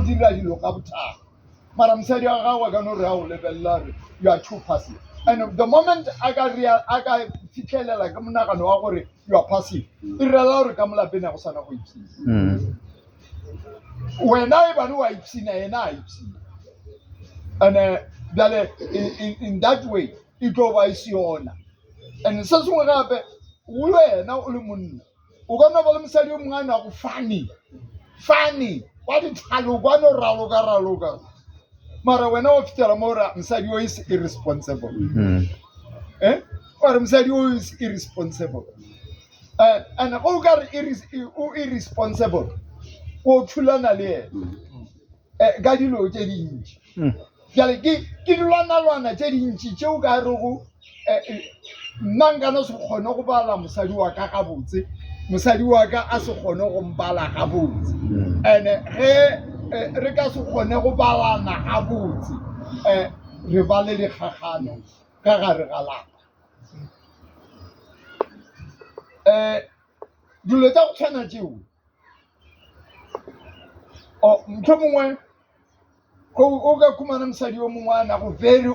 dira dilo ka bothata mara mosadi wa gago ka no re a go lebelela re you are too passive and the moment a ka fitlhelela ka monagano wa gore you are passive e rela gore ka molapeng ya go sana go ipsina wena e bane wa ipsina yena a ipsina and bjale in that way e tlo ba ise yona and se sengwe gape o wena o le monna o ka nna ba le mosadi o mongwe a na go funny wa dithalo kwa no raloka mara wena o fitela mo ra mosadi o is irresponsible or mosadi o is irresponsible and o ka re irresponsible o thulana le ena ka dilo tse dintsi jale ke dilwana tse dintsi tse o ka re go nna nka no se kgone go bala mosadi wa ka gabotse mosadi wa ka a se kgone go mbala gabotse and ge re ka se kgone go balana gabotse re ba le dikgagano ka gare ga lapa dilo tsa go tshwana tseo motho mongwe o ka khumana mosadi o mongwe a na go very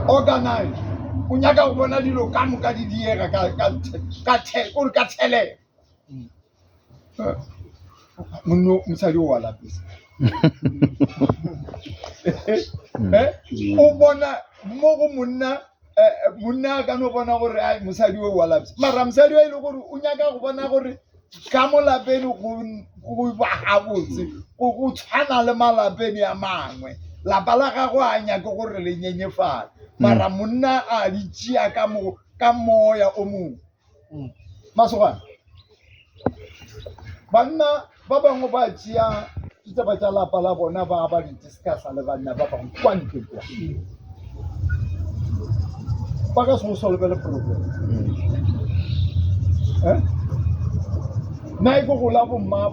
organized o nyaka go bona dilo ka moka di diega ka tshele mosadi o wa lapisa o bona mo go monna a ka no bona gore ai mosadi o wa lapisa mara mosadi o ile gore o nyaka go bona gore ka mo lapeng go ba gabotse go tshwana le malapeng ya mangwe lapa la gago a nyaka gore le nyenyefala mara monna a di tšea ka moya o mongwe masogana banna ba bangwe ba tšea ditaba tša lapa la bona ba di discussa le banna ba bangwe kwa ntle kwa ba ka se go solvele problem na iko go la bomma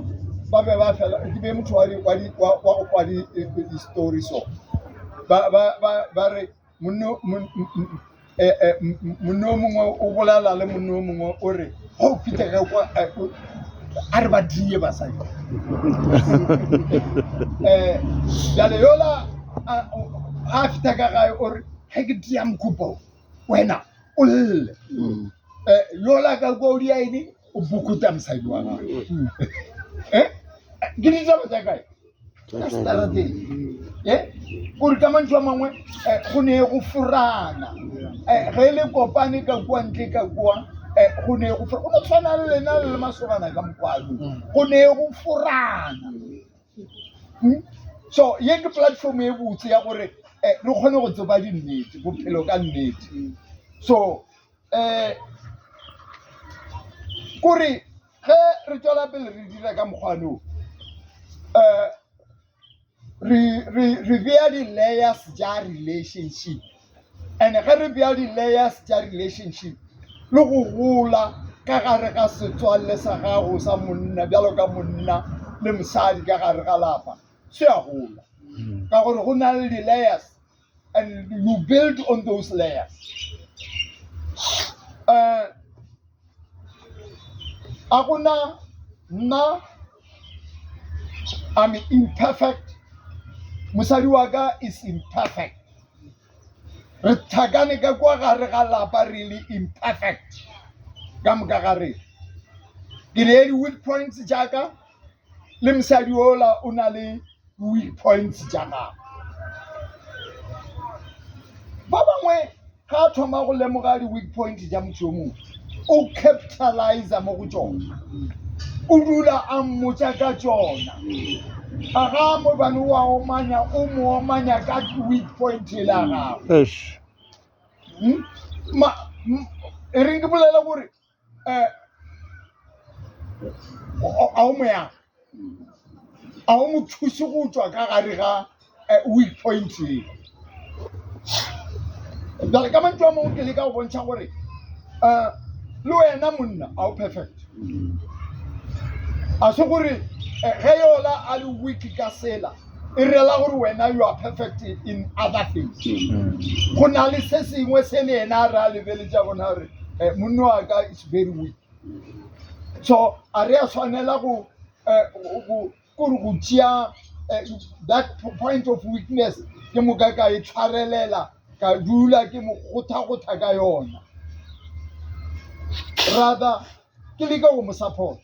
ba be ba fela ke be motho wa go kwa di story so ba re monno mongwe o bolala le monno mongwe o re go fitega kwa a re ba die basadi jale yola a fita ka gae o re ge ke dia mokhupo wena o lle yola ka kwa o di aine o bukuta mosadi wa gago ke ditaba tsa kae ka starateng gore ka mantšu a mangwe go ne go furana ge le kopane ka kua ntle ka kua go ne go furana o no tshwana le lena le masogana ka mokwano go ne go furana so ye ke platform e botse ya gore re kgone go tseba dinnete bophelo ka nnete so kore ge re tswela pele re dira ka mokgwano re beya di-layers ja relationship and ge re beya di-layers ja relationship le go gola ka gare ga setswalle sa gago sa monna bjalo ka monna le mosadi ka gare ga lapa se a gola ka gore go na le di-layers and you build on those layers a gona nna I'm imperfect mosadi wa ka is imperfect re thakane ka kwa gare ga lapa really imperfect ka moka gare ke le di-weak points jaaka le mosadi ola o na le weak points jaaka ba bangwe ga a thoma go lemoga di-weak point ja motho o mongwe o capitalize mo go tsona o dula a mmotsa ka tsona a ga mo bane wa omanya o mo omanya ka weak point la gago e reng ke bolela gore a o moya a o mo thuse go tswa ka gare ga weak point jale ka mantšu a mongwe ke le ka go bontšha gore le wena monna a o perfect a se gore ge yola a le weak ka sela e rela gore wena you are perfect in other things go na le se sengwe se le ena a re a lebeletša gona gore monna wa ka is very weak so a re a tshwanela go go tšea that point of weakness ke mo ka e tshwarelela ka dula ke mo gotha ka yona rather ke leka go mo support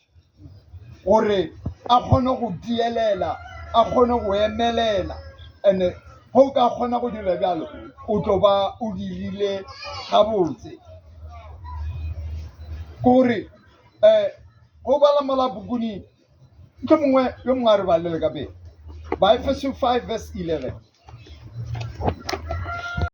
gore a kgone go dielela a kgone go emelela and go ka kgona go dira bjalo o tlo ba o dirile gabotse gore go bala malapokuni ke mongwe yo mongwe a re balele ka pele ba Efeso 5 verse 11